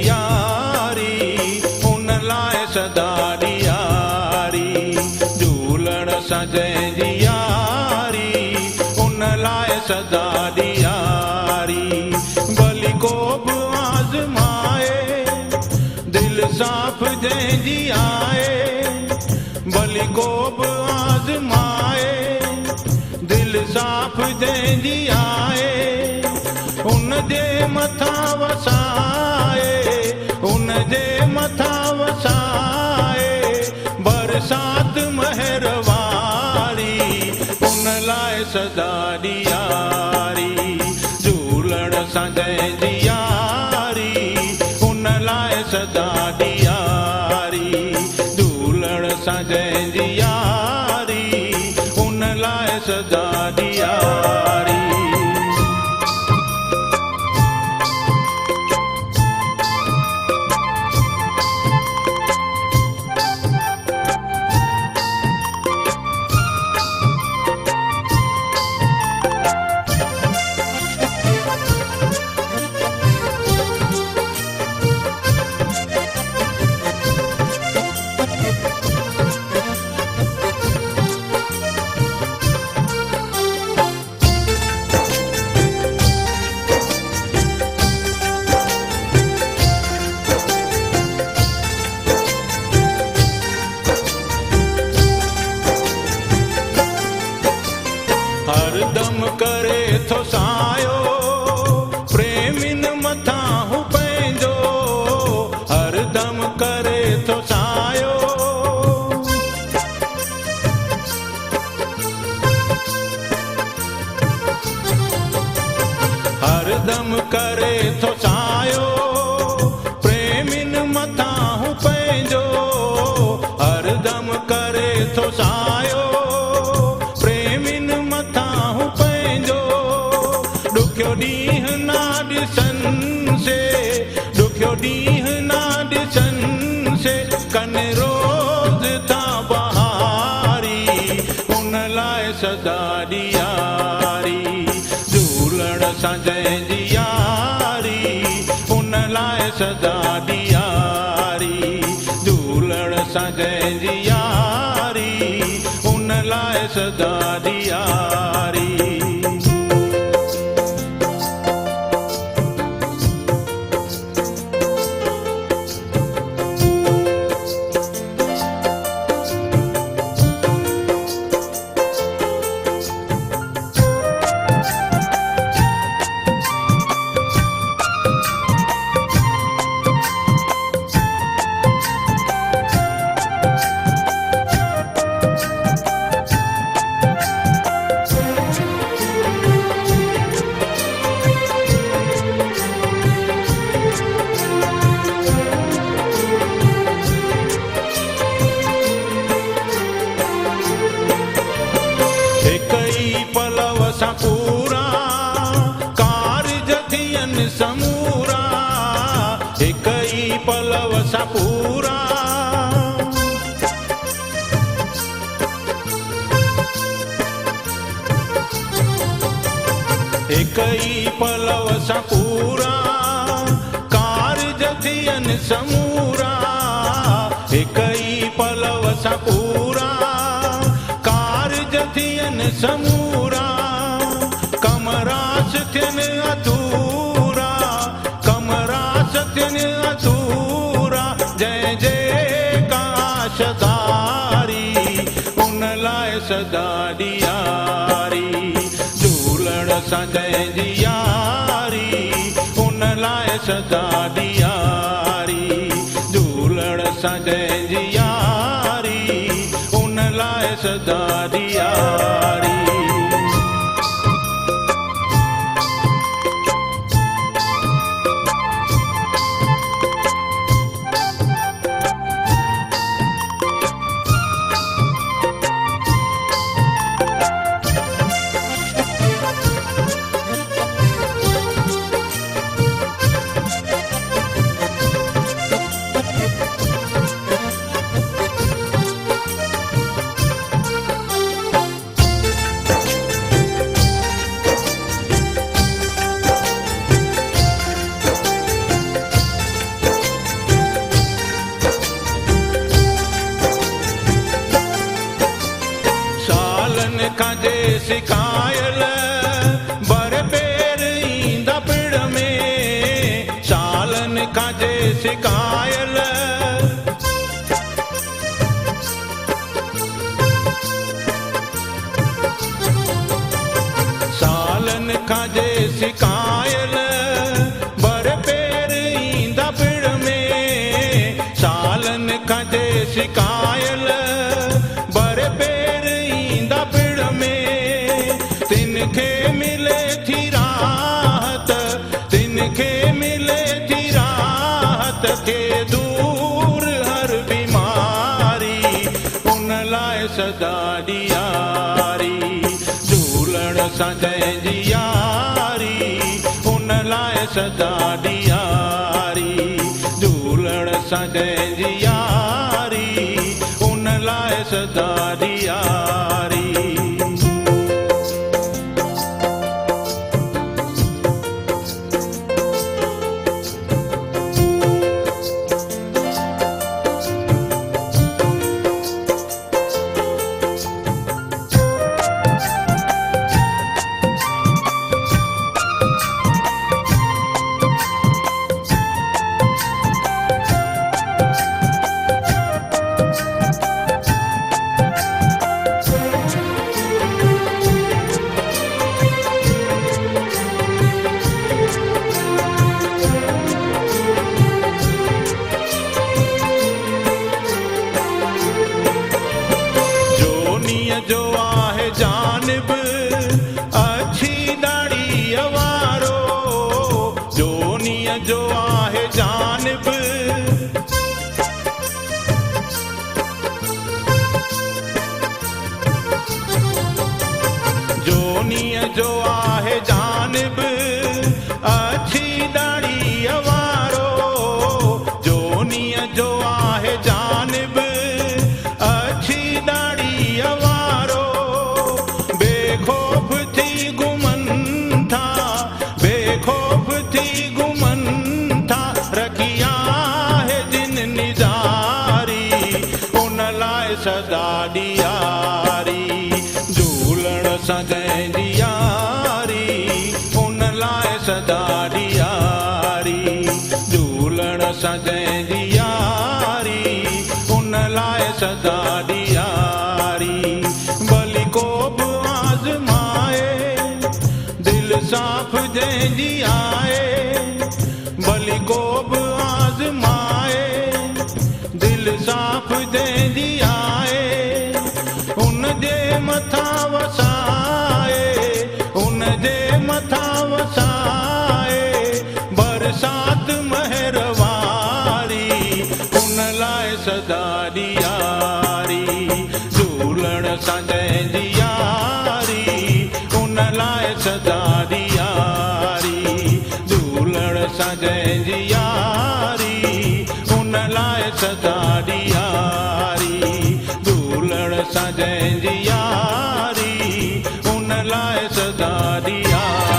यारी उन लाइ सदा ॾियारी झूलण सां जंहिंजी यारी उन लाइ सदा ॾियारी भली को बि आज़माए दिलि साफ़ जंहिंजी आहे भली को बि आज़माए दिलि साफ़ जंहिंजी आहे उन जे मथां वसाए उन जे मथां वसाए बरसात महरवारी उन लाइ सदा ॾियारी झूलण सां जंहिंजी यारी उन लाइ सदा ॾियारी झूलण सां जंहिंजी यारी उन लाइ सदा ॾियारी हरदम करे थो सायो प्रेमिन मथां हू पंहिंजो हरदम करे थो सायो हरदम करे थो सायो प्रेमिन मथां हू पंहिंजो हरदम करे थो सायो ॾींहुं ना ॾिसनि से ॾुखियो ॾींहुं ना ॾिसनि से कनि रोज़ था बहारी उन लाइ सदा ॾियारी झूलण सां जंहिंजी यारी उन लाइ सदा ॾियारी झूलण सां जंहिंजी यारी उन लाइ सदा ॾियारी पूरा कारज थियनि समूरा हिक ई पलव सां पूरा हिक ई पलव सां पूरा कारज थियनि समूरा हिक ई पलव सां पूरा कारज थियनि समूरा कमरास थियनि अधूरा कमरास थियनि अधूरा जंहिं जे काशदारी उन लाइ सदा ॾियारी झूलण सां जंहिंजी यारी उन लाइ सदा ॾियारी झूलण सां जंहिंजी यारी उन लाइ सदा ॾियारी सिकायल बर पेर ईंदा पिण में सालन काजे सिकायल सालन काजे सिकायल बर पेर ईंदा पिण में सालन काजे सिकायल बर पेर ईंदा पिण में तिनखे मिले थी राहत तिनखे मिले थी राहत के दूर हर बीमारी उन लाइ सदा ॾियारी झूलण सां जंहिंजी यारी उन लाइ सदा ॾियारी झूलण सां जंहिंजी यारी उन लाइ सदा ॾियारी जो आहे जानिब अच्छी दाढ़ी वारो जोनीअ जो आहे जानिब जोनीअ जो आहे जानिब अच्छी दाढ़ी वारो जोनीअ जो आहे जानिब अच्छी दाढ़ी बेखौफ थी घुमन था रखिया है जिन निजारी उन लाइ सदा ॾियारी झूलण सां जंहिंजी यारी उन लाइ सदा ॾियारी झूलण सां जंहिंजी यारी उन लाइ सदा ॾियारी भली को बि आज़माए दिल साफ़ जंहिंजी आहे भली को बि आज़माए दिल साफ़ जंहिंजी आहे उन जे मथां वसाए उन जे मथां वसाए बरसात महर वारी उन लाइ सदा ॾियारी झूलण सां जंहिंजी यारी उन लाइ सदा ॾियारी झूलण सां जंहिंजी यारी उन लाइ सदा ॾियारी झूलण सां जंहिंजी यारी उन लाइ सदा ॾियारी